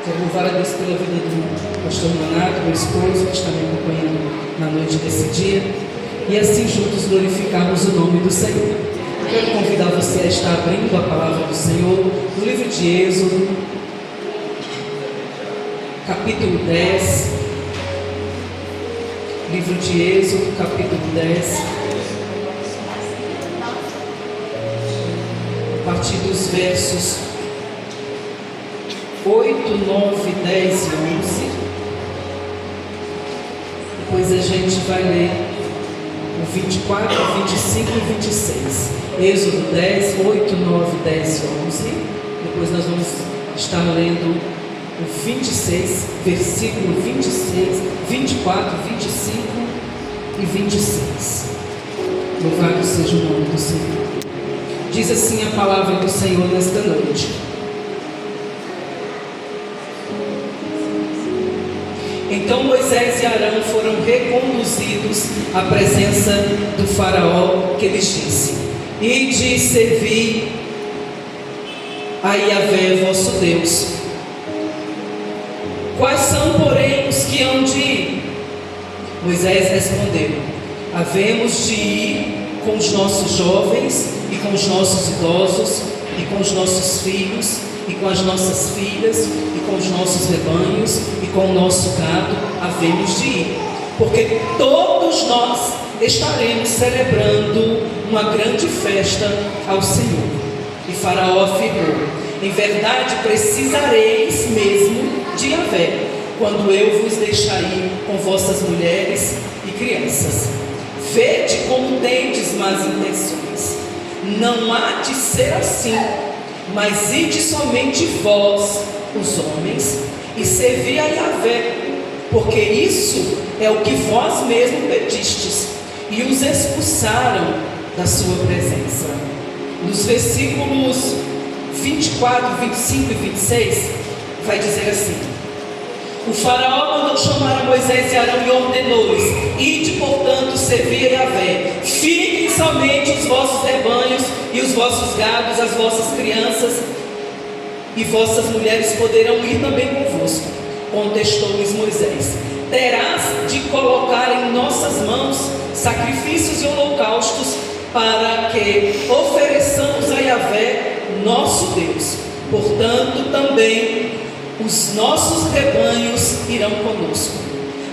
Quero louvar a Deus pela vida do pastor Manato, meu esposo, que está me acompanhando na noite desse dia, e assim juntos glorificarmos o nome do Senhor. Quero convidar você a estar abrindo a palavra do Senhor no livro de Êxodo, capítulo 10. Livro de Êxodo, capítulo 10. A partir dos versos 8, 9, 10 e 11. Depois a gente vai ler o 24, 25 e 26. Êxodo 10, 8, 9, 10 e 11. Depois nós vamos estar lendo o 26, versículo 26, 24, 25 e 26. Louvado seja o nome do Senhor. Diz assim a palavra do Senhor nesta noite. Então Moisés e Arão foram reconduzidos à presença do faraó, que lhes disse: Ide e servi a Yahvé vosso Deus. Quais são, porém, os que hão de ir? Moisés respondeu: havemos de ir com os nossos jovens, e com os nossos idosos, e com os nossos filhos, e com as nossas filhas, e com os nossos rebanhos, e com o nosso gado, havemos de ir, porque todos nós estaremos celebrando uma grande festa ao Senhor. E Faraó afirmou: em verdade precisareis mesmo de Yahvé, quando eu vos deixar ir com vossas mulheres e crianças. Vede como tendes más intenções. Não há de ser assim, mas ide somente vós, os homens, e servi a Yahvé, porque isso é o que vós mesmos pedistes. E os expulsaram da sua presença. Nos versículos 24, 25 e 26, vai dizer assim: o faraó mandou chamar a Moisés e Arão e ordenou-lhes: ide, portanto, servir a Yahvé. Fiquem somente os vossos rebanhos e os vossos gados, as vossas crianças e vossas mulheres poderão ir também convosco. Contestou-lhes Moisés: terás de colocar em nossas mãos sacrifícios e holocaustos, para que ofereçamos a Yahvé, nosso Deus. Portanto, também os nossos rebanhos irão conosco.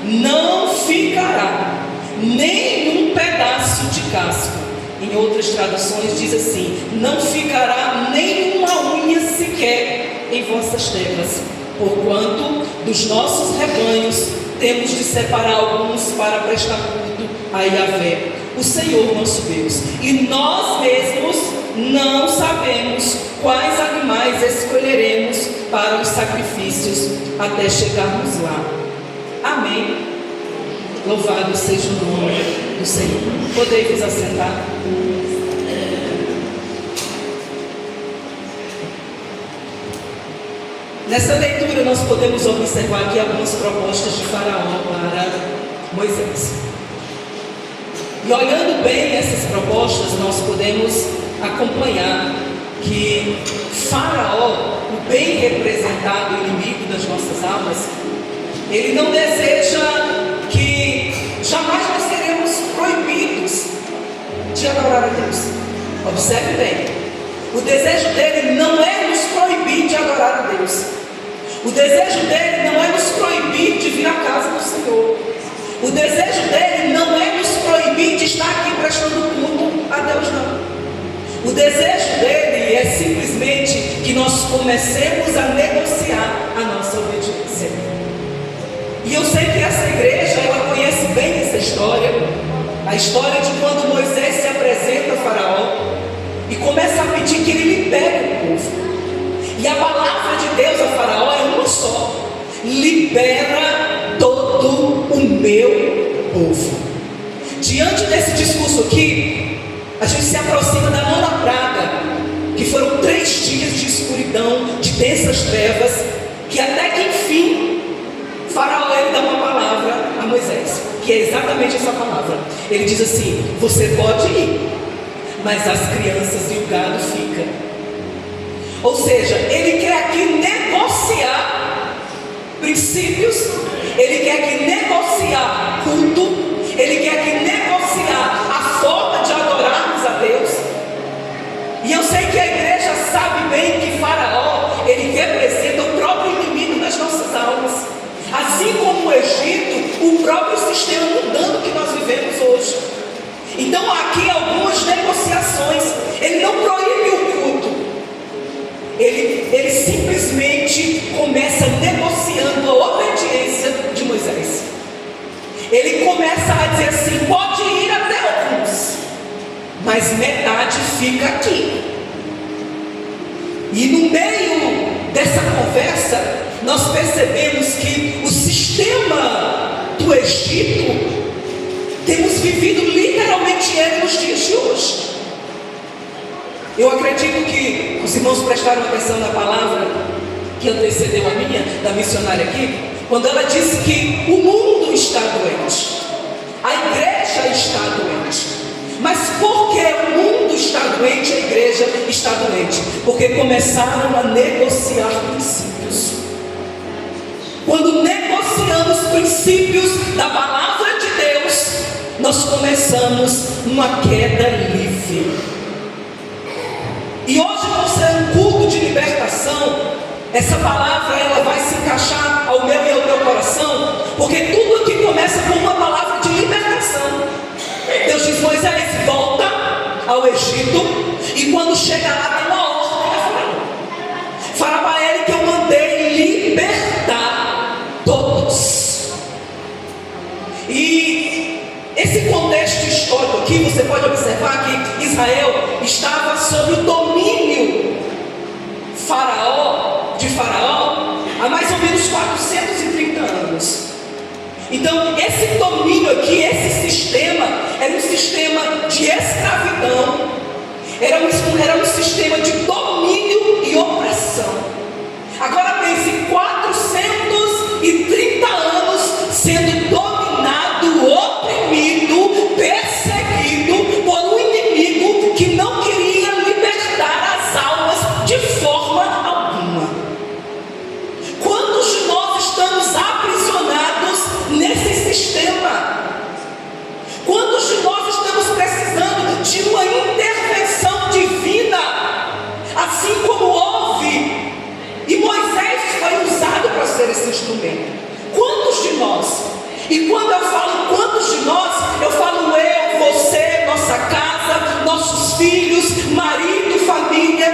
Não ficará nenhum pedaço de casco. Em outras traduções diz assim: não ficará nenhuma unha sequer em vossas terras, porquanto dos nossos rebanhos temos de separar alguns para prestar culto a Yahvé, o Senhor nosso Deus. E nós mesmos não sabemos quais animais escolheremos para os sacrifícios até chegarmos lá. Amém. Louvado seja o nome do Senhor. Podei vos assentar. Nessa leitura nós podemos observar aqui algumas propostas de Faraó para Moisés. E olhando bem essas propostas, nós podemos acompanhar que Faraó, o bem representado inimigo das nossas almas, ele não deseja que jamais nós seremos proibidos de adorar a Deus. Observe bem, o desejo dele não é nos proibir de adorar a Deus. O desejo dele não é nos proibir de vir à casa do Senhor. O desejo dele não é nos proibir de estar aqui prestando culto a Deus, não. O desejo dele é simplesmente que nós comecemos a negociar a nossa obediência. E eu sei que essa igreja, ela conhece bem essa história. A história de quando Moisés se apresenta a Faraó e começa a pedir que ele libere o povo. E a palavra de Deus a Faraó é uma só: libera todo o meu povo. Diante desse discurso aqui, a gente se aproxima da nona praga, que foram 3 dias de escuridão, de densas trevas, que até que enfim Faraó ele dá uma palavra a Moisés, que é exatamente essa palavra. Ele diz assim: você pode ir, mas as crianças e o gado ficam. Ou seja, ele quer aqui negociar princípios, Ele quer que negociar culto, Ele quer que negociar a forma de adorarmos a Deus. E eu sei que a igreja sabe bem que Faraó, ele representa o próprio inimigo das nossas almas. Assim como o Egito, o próprio sistema mundano que nós vivemos hoje. Então aqui algumas negociações. Ele não proíbe o culto, ele simplesmente começa negociando a obediência de Moisés. Ele começa a dizer assim: pode ir até alguns, mas metade fica aqui. E no meio dessa conversa, nós percebemos que o sistema do Egito, temos vivido literalmente ele nos dias de hoje. Eu acredito que os irmãos prestaram atenção na palavra que antecedeu a minha, da missionária aqui, quando ela disse que o mundo está doente, a igreja está doente. Mas por que o mundo está doente, a igreja está doente? Porque começaram a negociar princípios. Quando negociamos princípios da palavra de Deus, nós começamos uma queda livre. E hoje, por ser um culto de libertação, essa palavra ela vai se encaixar ao meu e ao teu coração, porque tudo aqui começa com uma palavra de libertação. Deus diz: Moisés, volta ao Egito, e quando chega lá, dá uma ordem a Faraó. Fala para ele que eu mandei libertar todos. E esse contexto histórico aqui, você pode observar que Israel estava sob o domínio de Faraó há mais ou menos 430 anos. Então esse domínio aqui, esse sistema, era um sistema de escravidão, era um sistema de domínio e opressão. Agora pense, 430 anos sendo dominado, oprimido, perseguido por um inimigo que não queria libertar as almas de forma alguma. Quantos de nós estamos aprisionados nesse sistema? Quantos de nós estamos precisando de uma intervenção divina, assim como houve, e Moisés foi usado para ser esse instrumento? Quantos de nós? E quando eu falo quantos de nós, eu falo eu, você, nossa casa, nossos filhos, marido, família.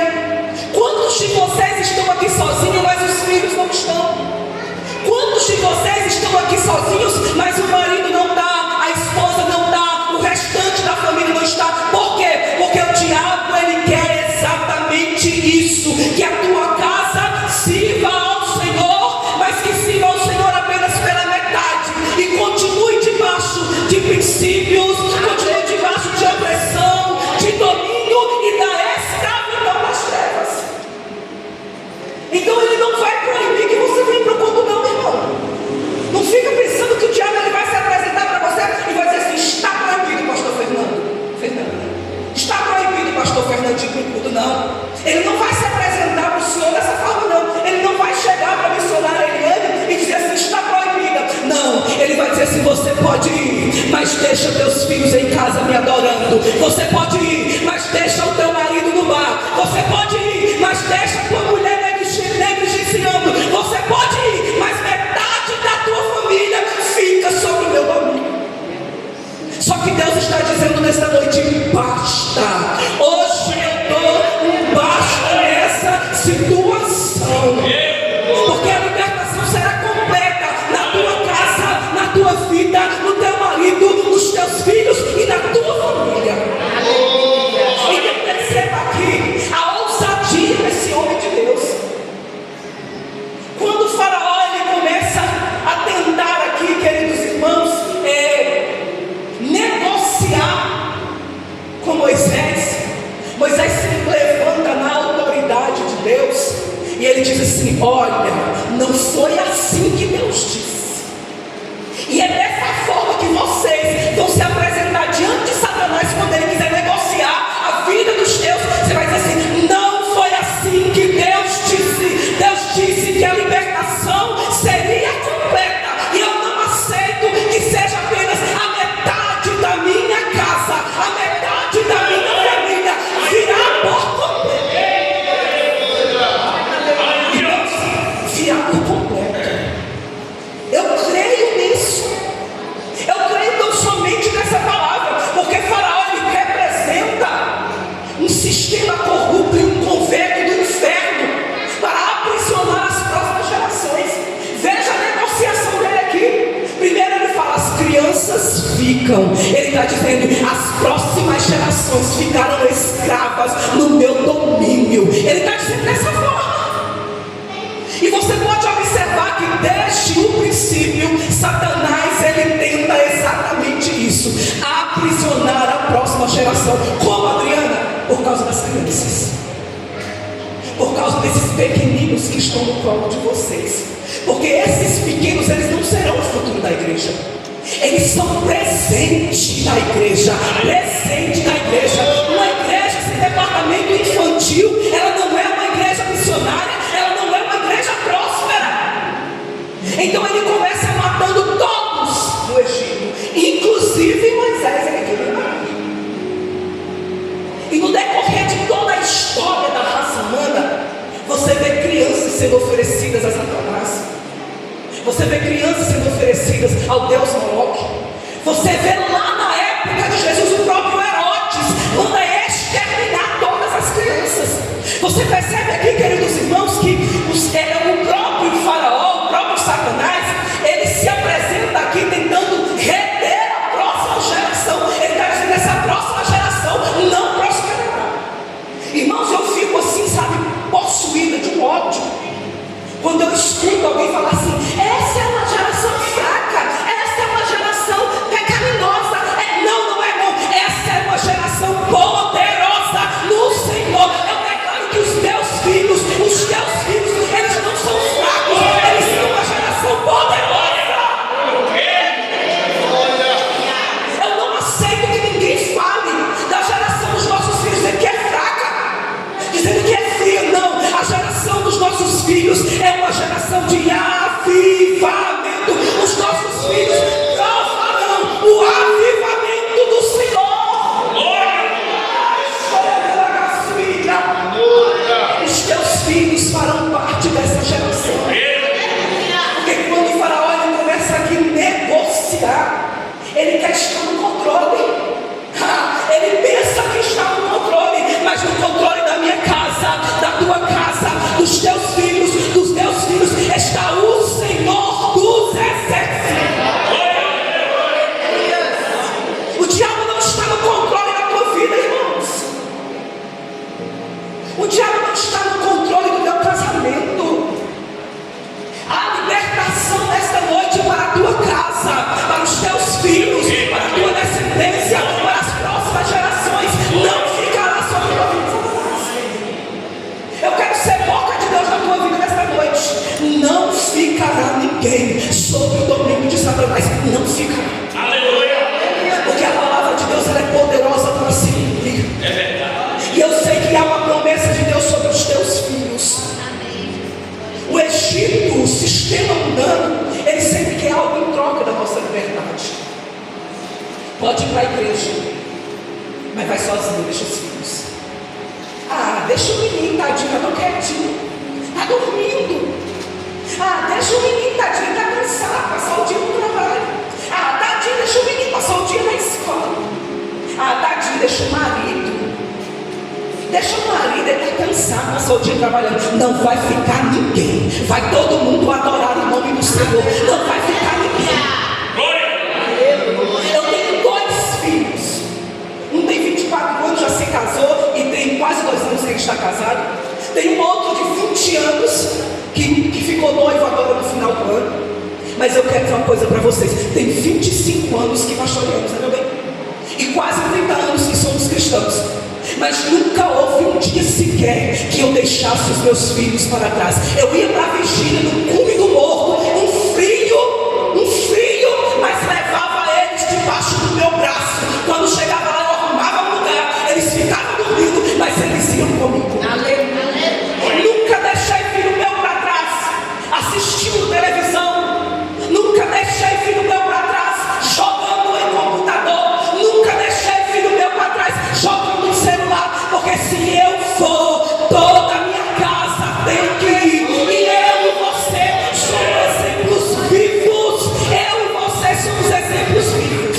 Quantos de vocês estão aqui sozinhos, mas os filhos não estão? Quantos de vocês estão aqui sozinhos, mas o marido não está, a esposa não está, o restante da família não está? Por quê? Porque o diabo, ele quer exatamente isso, que a tua casa sirva ao Senhor, mas que sirva ao Senhor apenas pela metade, e continue debaixo de princípios, continue debaixo de opressão, de domínio e da escravidão das trevas. Então ele não vai proibir que você venha para o culto, não, irmão. Não fica pensando que o diabo ele vai se apresentar para você e vai dizer assim: está proibido, pastor Fernando. Está proibido, pastor Fernandinho, para o culto, não. Ele não vai se apresentar para o senhor dessa forma, não. Ele não vai chegar para a missionária Eliane e dizer assim: está proibida. Não, ele vai dizer assim: você pode ir, mas deixa teus filhos em casa me adorando. Você pode ir, mas deixa o teu marido no bar. Você pode ir, mas deixa a tua mulher negligenciando. Você pode ir, mas metade da tua família fica sob o meu domínio. Só que Deus está dizendo nesta noite: basta. Hoje eu dou um basta nessa situação, porque a libertação será completa na tua casa, na tua vida, no teu marido, nos teus filhos e na tua família. E perceba aqui a ousadia desse homem de Deus. Quando o Faraó ele começa a tentar aqui, queridos irmãos, negociar com Moisés, Moisés se levanta na autoridade de Deus e ele diz assim: olha, não foi assim que Deus disse. E é dessa forma que vocês vão se apresentar diante de Satanás quando ele quiser negociar a vida dos teus. Você vai dizer assim: não foi assim que Deus disse. Deus disse que a libertação seria ficam. Ele está dizendo: as próximas gerações ficarão escravas no meu domínio. Ele está dizendo dessa forma. E você pode observar que desde o princípio Satanás ele tenta exatamente isso: aprisionar a próxima geração. Como, Adriana? Por causa das crianças, por causa desses pequeninos que estão no colo de vocês. Porque esses pequenos, eles não serão o futuro da igreja. Eles são presente da igreja. Presente da igreja. Uma igreja sem departamento infantil, ela não é uma igreja missionária, ela não é uma igreja próspera. Então ele começa matando todos no Egito, inclusive Moisés. Ele queria matar. E no decorrer de toda a história da raça humana, você vê crianças sendo oferecidas a Satanás. Você vê crianças sendo oferecidas ao Deus Moloque. Você vê lá na época de Jesus o próprio Herodes manda exterminar todas as crianças. Você percebe aqui, queridos irmãos, que o próprio faraó, o próprio Satanás, ele se apresenta aqui tentando reter a próxima geração. Ele está dizendo: essa próxima geração não prosperará. Irmãos, eu fico assim, sabe, possuída de um ódio quando eu escuto alguém falar assim: essa é uma geração fraca, essa é uma geração pecaminosa. Não é não. Essa é uma geração poderosa no Senhor. Eu declaro que os teus filhos, eles não são fracos, eles são uma geração poderosa. Eu não aceito que ninguém fale da geração dos nossos filhos dizendo que é fraca, dizendo que é fria. Não, a geração dos nossos filhos é uma geração de avivamento. Os nossos filhos provarão o avivamento do Senhor. Os teus filhos farão parte dessa geração. Porque quando o faraó ele começa aqui a negociar, ele quer estar no controle. Ele pensa que está no controle, mas no controle da minha casa, da tua casa, dos teus filhos, dos meus filhos, está o Senhor dos exércitos. O diabo não está no controle da tua vida, irmãos. O diabo não está no controle do teu casamento. A libertação nesta noite para a tua casa, para os teus filhos, para a tua descendência, para as próximas gerações, não ficará sobre a tua vida. Eu quero ser boca de Deus na tua vida nesta noite. Não ficará ninguém sobre o domínio de Satanás. Não ficará. Aleluia. Porque a palavra de Deus ela é poderosa para se cumprir. É verdade. E eu sei que há uma promessa de Deus sobre os teus filhos. O Egito, o sistema mundano, ele sempre quer algo em troca da nossa liberdade. Pode ir para a igreja, mas vai sozinho, deixa os filhos. Deixa o menino, tadinho, está quietinho, está dormindo. Deixa o menino, tadinho, está cansado, passar o dia no trabalho. Tadinho, deixa o menino passar o dia na escola. Tadinho, deixa o marido. Deixa o marido, ele está cansado, passou o dia trabalhando. Não vai ficar ninguém. Vai todo mundo adorar o nome do Senhor. Não vai ficar ninguém. Eu tenho 2 filhos. Um tem 24 anos, já se casou e tem quase 2 anos que ele está casado. Tem um outro de 20 anos que ficou noivo agora no final do ano. Mas eu quero dizer uma coisa para vocês: tem 25 anos que pastoreamos, né, meu bem? E quase 30 anos que somos cristãos. Mas nunca houve um dia sequer que eu deixasse os meus filhos para trás. Eu ia para a vigília no cume do morro, um frio, mas levava eles debaixo do meu braço. Quando chegava lá eu arrumava um lugar, eles ficavam dormindo, mas eles iam comigo. Nunca deixei filho meu para trás assistindo televisão. Nunca deixei filho meu para trás jogando em computador. Nunca deixei filho meu para trás jogando no celular. Porque se eu for, toda a minha casa tem que ir. E eu e você somos exemplos vivos. Eu e você somos exemplos vivos.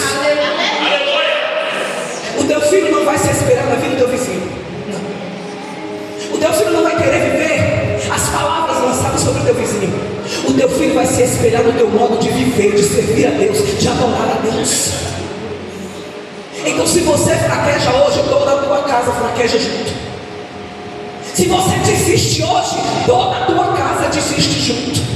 O teu filho não vai se esperar na vida do teu vizinho. Não. O teu filho não vai querer viver as palavras lançadas sobre o teu vizinho. O teu filho vai se espelhar no teu modo de viver, de servir a Deus, de adorar a Deus. Então se você fraqueja hoje, toda a tua casa fraqueja junto. Se você desiste hoje, toda a tua casa desiste junto.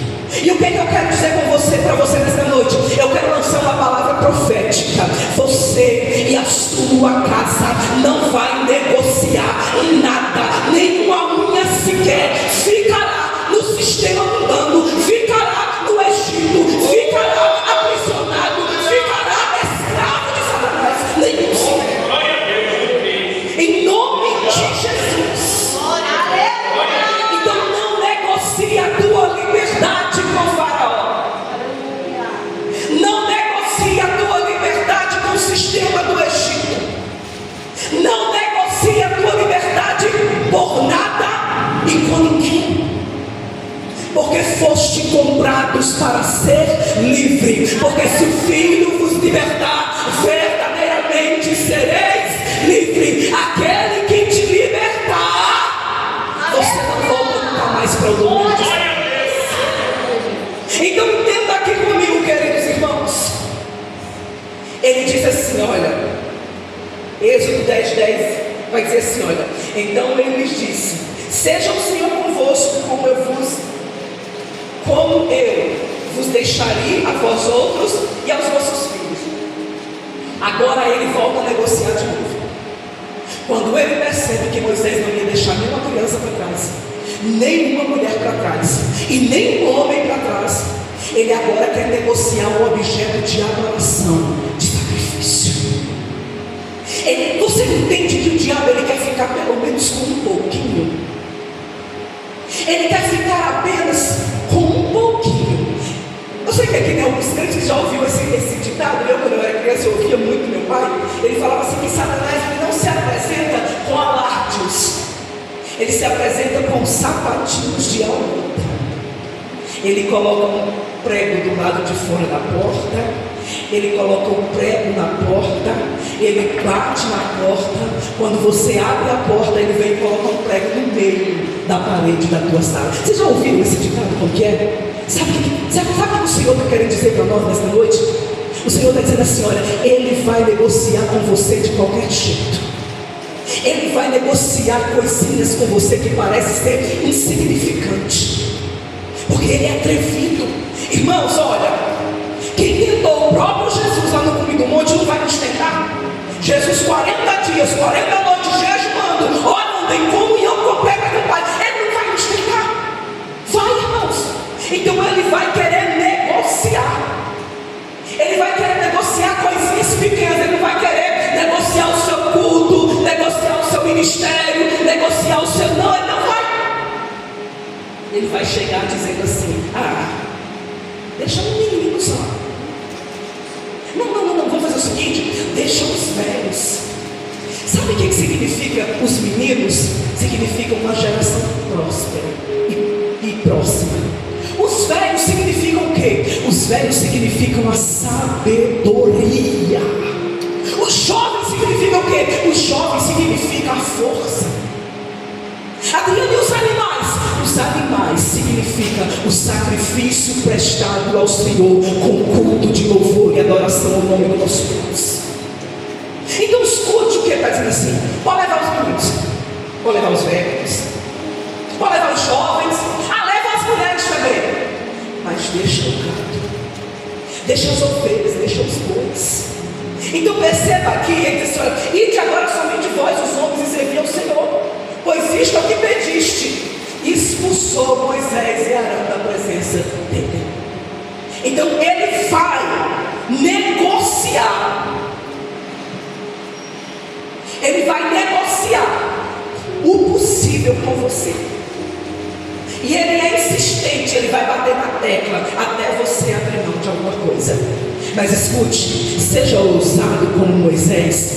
E o que eu quero dizer com você, para você nesta noite? Eu quero lançar uma palavra profética. Você e a sua casa não vai negociar nada, nenhuma unha sequer ficará no sistema mundano, ficará no Egito, ficará aprisionado, ficará escravo de Satanás. Nenhum sequer. Em nome de Jesus. Então não negocie a tua liberdade com Faraó. Não negocie a tua liberdade com o sistema do Egito. Não negocie a tua liberdade por nada e com ninguém. Porque foste comprados para ser livre. Porque se o Filho vos libertar, verdadeiramente sereis livre. Aquele que te libertar, você não volta nunca mais para o domínio de Satanás. Então entenda aqui comigo, queridos irmãos. Ele diz assim, olha, Êxodo 10:10 vai dizer assim, olha, então ele lhes disse: seja o Senhor convosco, como eu vos deixaria a vós outros e aos vossos filhos. Agora ele volta a negociar de novo. Quando ele percebe que Moisés não ia deixar nenhuma criança para trás, nenhuma mulher para trás e nenhum homem para trás, ele agora quer negociar um objeto de adoração, de sacrifício. Você entende que o diabo ele quer ficar pelo menos com um pouquinho? Ele quer ficar apenas com um pouquinho. Eu sei que aqui tem alguns crentes que já ouviu esse ditado. Eu, quando eu era criança, eu ouvia muito meu pai. Ele falava assim que Satanás ele não se apresenta com alardes, ele se apresenta com sapatinhos de almôndega. Ele coloca um prego do lado de fora da porta, ele coloca um prego na porta, ele bate na porta. Quando você abre a porta, ele vem e coloca um prego no meio da parede da tua sala. Vocês já ouviram esse ditado como que é? Sabe o que o Senhor está querendo dizer para nós nesta noite? O Senhor está dizendo assim, olha, Ele vai negociar com você de qualquer jeito. Ele vai negociar coisinhas com você que parece ser insignificante, porque Ele é atrevido. Irmãos, olha, quem tentou o próprio Jesus lá no cume do monte não vai nos tentar. Jesus 40 dias, 40 noites jejuando, orando em comunhão completa com o Pai. Ele não vai nos tentar. Vai, irmãos. Então ele vai querer negociar. Ele vai querer negociar coisinhas pequenas. Ele não vai querer negociar o seu culto, negociar o seu ministério, negociar o seu... Não, ele não vai. Ele vai chegar dizendo assim: deixa um menino só. Não, vamos fazer o seguinte: deixa os velhos. Sabe o que significa os meninos? Significa uma geração próspera e próxima. Os velhos significam o quê? Os velhos significam a sabedoria. Os jovens significam o quê? Os jovens significam a força. Adriano, e os animais? Os animais significam o sacrifício prestado ao Senhor com culto de louvor e adoração ao nome do nosso Deus. Então escute o que ele está dizendo assim: pode levar os meninos, pode levar os velhos, pode levar os jovens, leva as mulheres também, mas deixa o gado, deixa as ovelhas, deixa os bois. Então perceba aqui, ele diz: ide agora somente vós, os homens, e servi ao Senhor, pois isto é o que pediste. Expulsou Moisés e Arão da presença dele. Então ele vai negociar. Ele vai negociar o possível com você. E ele é insistente, ele vai bater na tecla até você abrir mão de alguma coisa. Mas escute, seja ousado como Moisés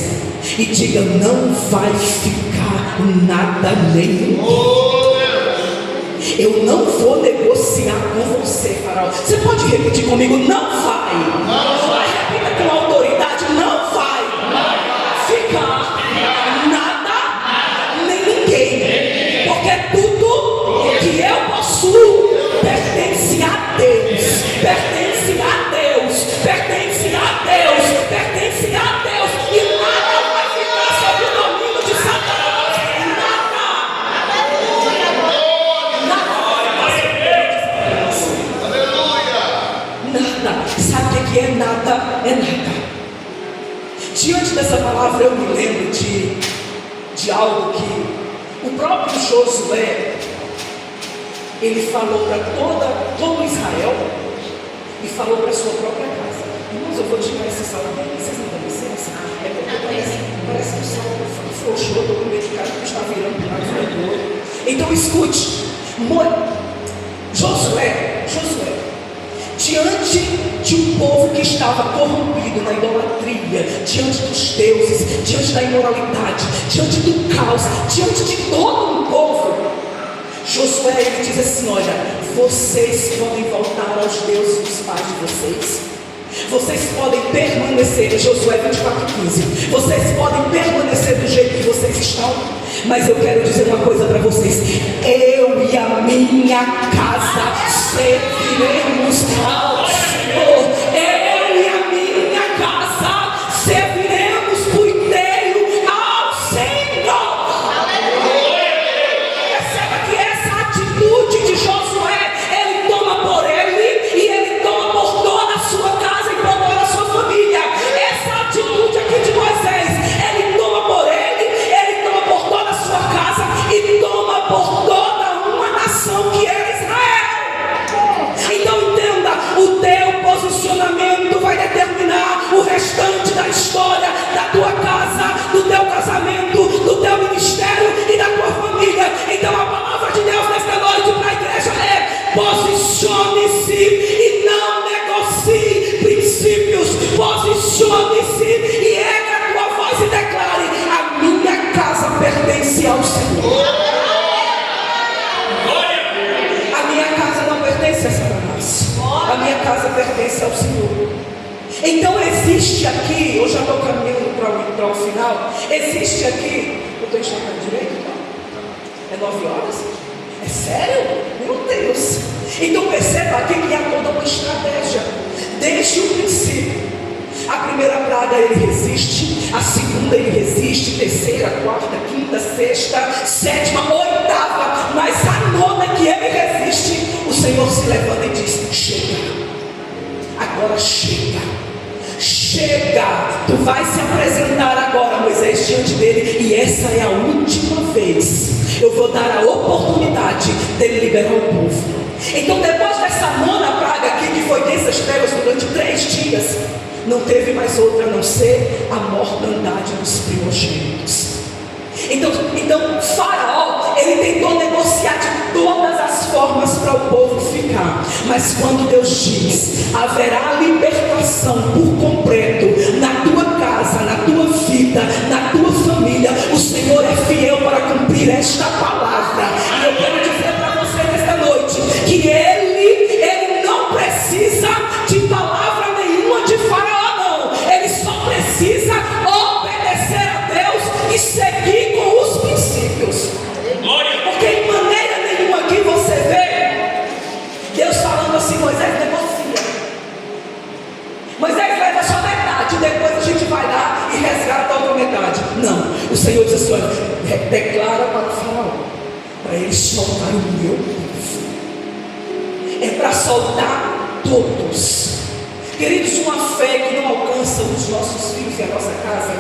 e diga: não vai ficar nada nenhum. Eu não vou negociar com você, Faraó. Você pode repetir comigo: não vai. Não vai. Repita com autoridade: não vai ficar nada nem ninguém, porque tudo que eu possuo pertence a Deus, pertence a Deus, pertence a Deus, pertence a Deus, e nada diante dessa palavra eu me lembro de algo que o próprio Josué, ele falou para todo Israel e falou para a sua própria casa. Irmãos, eu vou tirar esse salmo aqui, vocês não dão licença? É porque parece que o salmo frouxou, estou com medo de cara que está virando para o lado do outro. Então escute, Josué, diante de um povo que estava corrompido na idolatria, diante dos deuses, diante da imoralidade, diante do caos, diante de todo um povo, Josué, ele diz assim: olha, vocês podem voltar aos deuses dos pais de vocês podem permanecer, Josué 24:15, vocês podem permanecer do jeito que vocês estão, mas eu quero dizer uma coisa para vocês: eu e a minha casa serviremos ao Senhor. Eu e a minha casa serviremos por inteiro ao Senhor. Perceba que essa atitude de Josué, ele toma por ele e ele toma por toda a sua casa e por toda a sua família. Essa atitude aqui de Moisés, ele toma por ele toma por toda a sua casa e toma por toda uma nação que era Israel. Então entenda, o teu posicionamento vai determinar o restante da história da tua casa, do teu casamento, do teu ministério e da tua família. Então a palavra de Deus nesta noite para a igreja é: posicione-se e não negocie princípios. Posicione-se e erga a tua voz e declare: a minha casa pertence ao Senhor. A minha casa não pertence a Satanás. A minha casa pertence ao Senhor. Então existe aqui, eu já estou caminhando para o final. Existe aqui, eu estou enxergando direito? É 9 horas? É sério? Meu Deus! Então perceba aqui que há toda uma estratégia desde o princípio. A primeira praga ele resiste, a segunda ele resiste, terceira, quarta, quinta, sexta, sétima, oitava, mas a nona que ele resiste, o Senhor se levanta e diz: chega, agora chega, tu vai se apresentar agora, Moisés, diante dele, e essa é a última vez, eu vou dar a oportunidade dele liberar o povo. Então depois dessa nona praga aqui, que foi densas trevas durante 3 dias, não teve mais outra a não ser a mortandade dos primogênitos. Então Faraó, ele tentou negociar de todas as formas para o povo ficar, mas quando Deus diz: haverá libertação por completo na tua casa, na tua vida, na tua família, o Senhor é fiel para cumprir esta palavra. E eu quero dizer para você nesta noite que ele não precisa de palavra nenhuma de Faraó, não. Ele só precisa obedecer a Deus e seguir com os princípios. Porque em maneira nenhuma aqui você vê Deus falando assim: Moisés, negocia, Moisés, leva só metade, depois a gente vai lá e resgata a outra metade. Não, o Senhor diz assim: olha, declara para o Faraó, para ele soltar o meu povo. É para soltar todos. Queridos, uma fé que não alcança os nossos filhos e a nossa casa,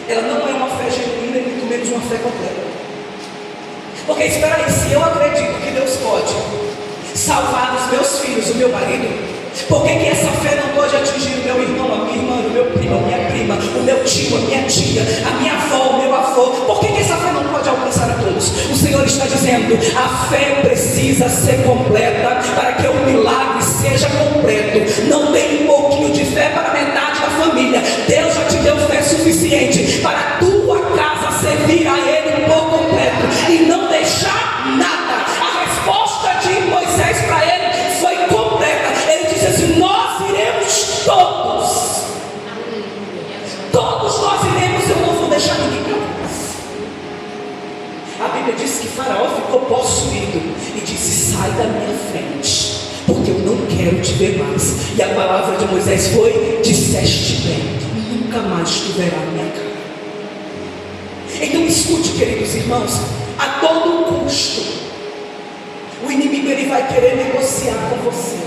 ela não é uma fé genuína e muito menos uma fé completa. Porque espera aí, se eu acredito que Deus pode salvar os meus filhos, o meu marido, por que essa fé não pode atingir o meu irmão, a minha irmã, o meu primo, a minha prima, o meu tio, a minha tia, a minha avó, o meu avô? Por que essa fé não pode alcançar a todos? O Senhor está dizendo: a fé precisa ser completa para que o milagre seja completo. Não tem um pouquinho de fé para metade da família. Deus já te deu fé suficiente para a tua casa servir a Ele por completo e não deixar nada. A resposta de Moisés para ele foi completa. Ele disse assim: nós iremos todos. Todos nós iremos, eu não vou deixar ninguém para trás. A Bíblia diz que Faraó ficou possuído e disse: sai da minha frente, porque eu não quero te ver mais. E a palavra de Moisés foi: disseste bem, nunca mais tu verás a minha cara. Então escute, queridos irmãos, a todo custo o inimigo ele vai querer negociar com você.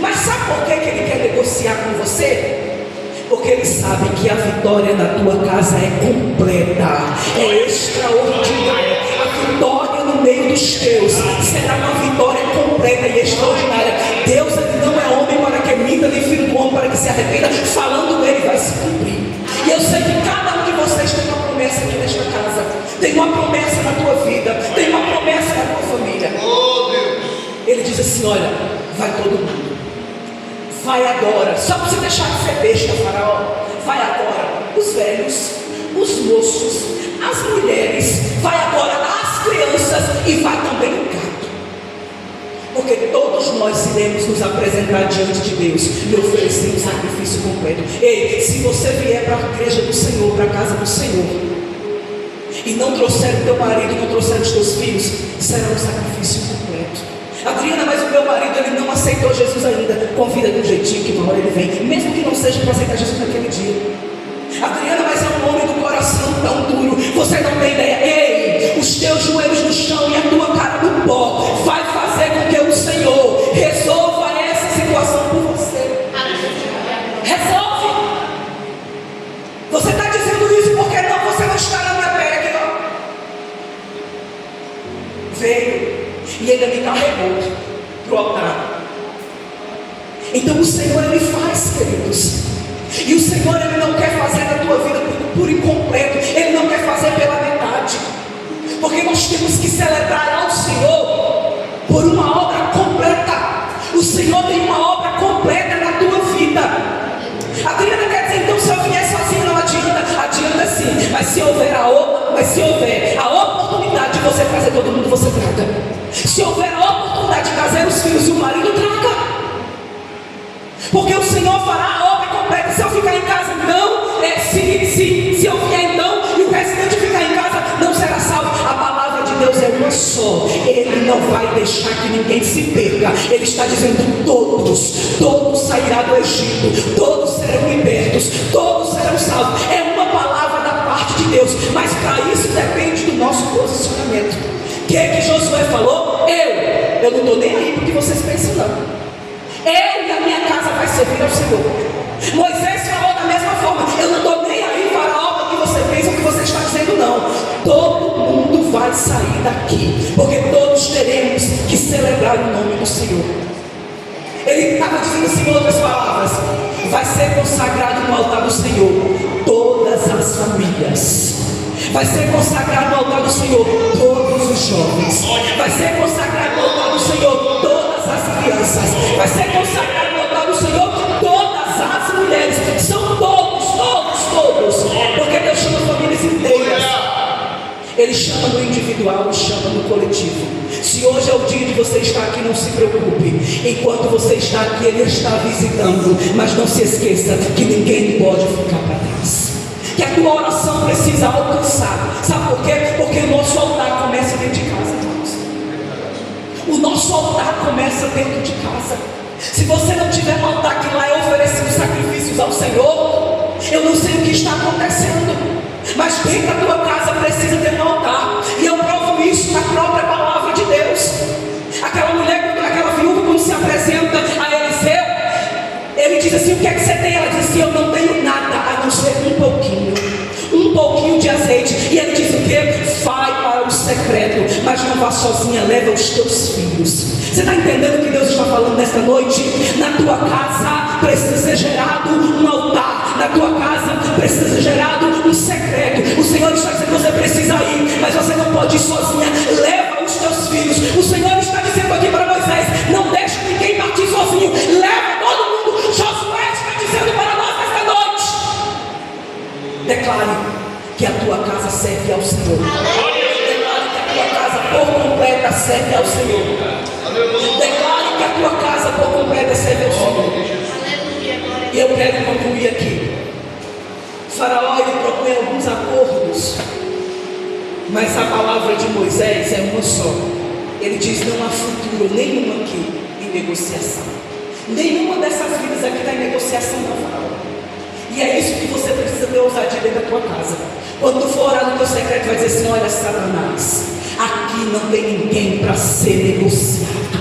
Mas sabe por que ele quer negociar com você? Porque eles sabem que a vitória na tua casa é completa, é extraordinária. A vitória no meio dos teus será uma vitória completa e extraordinária. Deus não é homem para que minta, nem filho do homem para que se arrependa. Falando dele vai se cumprir. E eu sei que cada um de vocês tem uma promessa aqui nesta casa. Tem uma promessa na tua vida, tem uma promessa na tua família. Ele diz assim: olha, vai todo mundo. Vai agora, só para você deixar de ser besta, Faraó. Vai agora, os velhos, os moços, as mulheres, vai agora as crianças e vai também o gado. Porque todos nós iremos nos apresentar diante de Deus e oferecer um sacrifício completo. Ei, se você vier para a igreja do Senhor, para a casa do Senhor, e não trouxer o teu marido, não trouxer os teus filhos, será um sacrifício completo. Adriana, mas o meu marido ele não aceitou Jesus ainda. Convida de um jeitinho que uma hora ele vem, mesmo que não seja para aceitar Jesus naquele dia. Adriana, mas é um homem do coração tão duro. Você não tem ideia. Ei, os teus joelhos no chão e a tua cara no pó vai fazer com que o Senhor resolva essa situação por você. Resolve. Você está dizendo isso porque não, você não está na minha pele aqui, ó. Veio e ainda me carregou para o altar. Então o Senhor ele faz, queridos. E o Senhor ele não quer fazer na tua vida por incompleto. Ele não quer fazer pela metade. Porque nós temos que celebrar ao Senhor por uma obra completa. O Senhor tem uma obra completa na tua vida. Adriana quer dizer, então se eu vier sozinho não adianta. Adianta sim, mas se houver a oportunidade de você trazer todo mundo, você traga. Se houver a oportunidade de trazer os filhos e o marido, traga. Porque o Senhor fará a obra completa. Se eu ficar em casa, não. Se eu vier então e o restante ficar em casa, não será salvo. A palavra de Deus é uma só. Ele não vai deixar que ninguém se perca. Ele está dizendo: todos sairão do Egito, todos serão libertos, todos serão salvos. É uma palavra da parte de Deus, mas para isso depende do nosso posicionamento. O que Josué falou? Eu não estou nem aí porque vocês pensam não. Eu e a minha casa vai servir ao Senhor. Moisés falou da mesma forma: eu não estou nem aí para a obra que você pensa, o que você está dizendo, não. Todo mundo vai sair daqui, porque todos teremos que celebrar o nome do Senhor. Ele estava dizendo assim, em outras palavras: vai ser consagrado no altar do Senhor todas as famílias. Vai ser consagrado no altar do Senhor todos os jovens. Vai ser consagrado no altar do Senhor todas as crianças. Vai ser consagrado no altar do Senhor todas as mulheres. São todos. Porque Deus chama famílias inteiras. Ele chama no individual e chama no coletivo. Se hoje é o dia de você estar aqui, não se preocupe. Enquanto você está aqui, Ele está visitando. Mas não se esqueça que ninguém pode ficar para trás. Que a tua oração precisa alcançar. Sabe por quê? Porque o nosso altar começa dentro de casa, irmãos. O nosso altar começa dentro de casa. Se você não tiver um altar que lá é oferecido sacrifícios ao Senhor, eu não sei o que está acontecendo. Mas dentro da tua casa precisa ter um altar. E eu provo isso na própria palavra de Deus. Aquela mulher, aquela viúva, quando se apresenta a Eliseu, ele diz assim: o que é que você tem? Ela diz assim: eu não tenho nada a não ser um pouquinho de azeite. E ele diz o quê? Vai para o secreto, mas não vá sozinha, leva os teus filhos. Você está entendendo o que Deus está falando nesta noite? Na tua casa precisa ser gerado um altar. Na tua casa precisa ser gerado um secreto. O Senhor está dizendo que você precisa ir, mas você não pode ir sozinha. Leva os teus filhos. O Senhor está dizendo aqui para Moisés: não deixa ninguém partir sozinho. Leva todo mundo. Josué está dizendo para nós nesta noite: declare que a tua casa serve ao Senhor. Declare que a tua casa por completa serve ao Senhor. Declare que a tua casa por completa serve ao Senhor. E eu quero concluir aqui. Faraó ele propõe alguns acordos, mas a palavra de Moisés é uma só. Ele diz: não há futuro nenhum aqui em negociação. Nenhuma dessas vidas aqui está em negociação com o Faraó. E é isso que você precisa ter ousadia dentro da tua casa. Quando tu for orar no teu secreto, vai dizer assim: olha, Satanás, aqui não tem ninguém para ser negociado.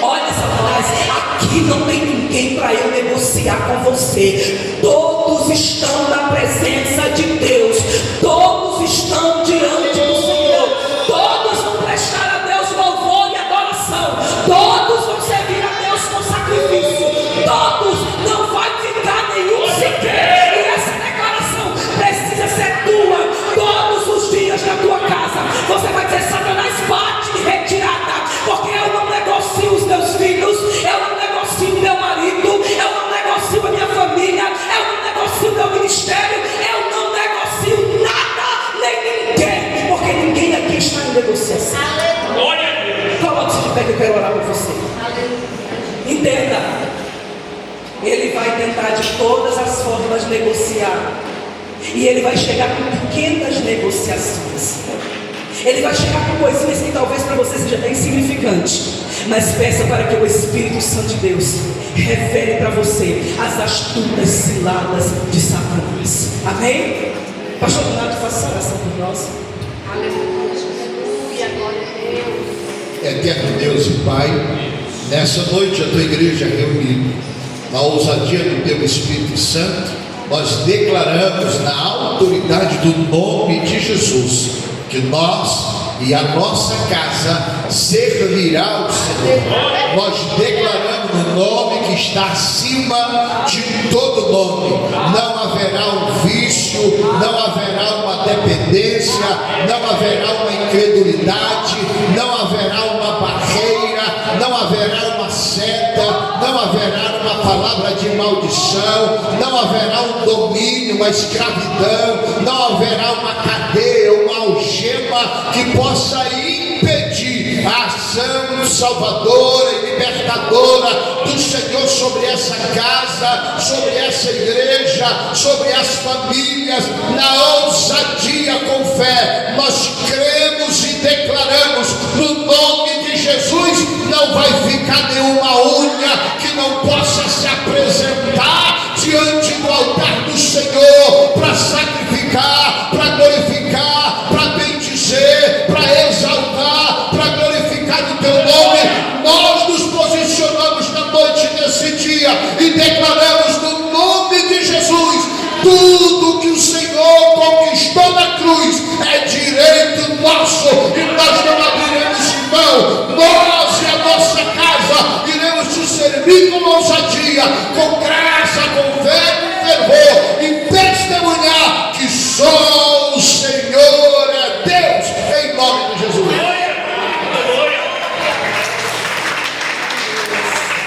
Olha, Satanás, aqui não tem ninguém para eu negociar com você. Todo todos estão na presença de Deus, todos estão diante do Senhor, todos vão prestar a Deus louvor e adoração, todos vão servir a Deus com sacrifício, todos, não vai ficar nenhum sequer. E essa declaração precisa ser tua todos os dias na tua casa. Você vai dizer: Satanás, bate de retirada, porque eu não negocio os meus filhos, eu não negocio o meu marido, eu não negocio a minha família, eu não negocio o meu ministério, eu não negocio nada, nem ninguém, porque ninguém aqui está em negociação. Coloque-se de pé que eu quero orar por você. Entenda, ele vai tentar de todas as formas negociar, e ele vai chegar com pequenas negociações. Ele vai chegar com coisinhas que talvez para você seja até insignificante, mas peça para que o Espírito Santo de Deus revele para você as astutas ciladas de Satanás. Amém? Pastor Donato, faça a oração por nós. Aleluia, glória a Deus. Eterno Deus e Pai, nessa noite a tua igreja reunida, na ousadia do teu Espírito Santo, nós declaramos na autoridade do nome de Jesus que nós e a nossa casa servirá ao Senhor. Nós declaramos no nome que está acima de todo nome. Não haverá um vício, não haverá uma dependência, não haverá uma incredulidade, não haverá uma barreira, não haverá uma seta, não haverá uma palavra de maldição, não haverá um domínio, uma escravidão, não haverá uma cadeia, uma algema que possa impedir a ação salvadora e libertadora do Senhor sobre essa casa, sobre essa igreja, sobre as famílias. Na ousadia com fé, nós cremos e declaramos no nome de Jesus. Não vai ficar nenhuma unha que não possa se apresentar diante do altar do Senhor para sacrificar, para glorificar, para bendizer, para exaltar, para glorificar o teu nome. Nós nos posicionamos na noite desse dia e declaramos no nome de Jesus: tudo que o Senhor conquistou na cruz é direito nosso e nós não abriremos mão. Nós e a nossa casa iremos te servir com ousadia, com graça, com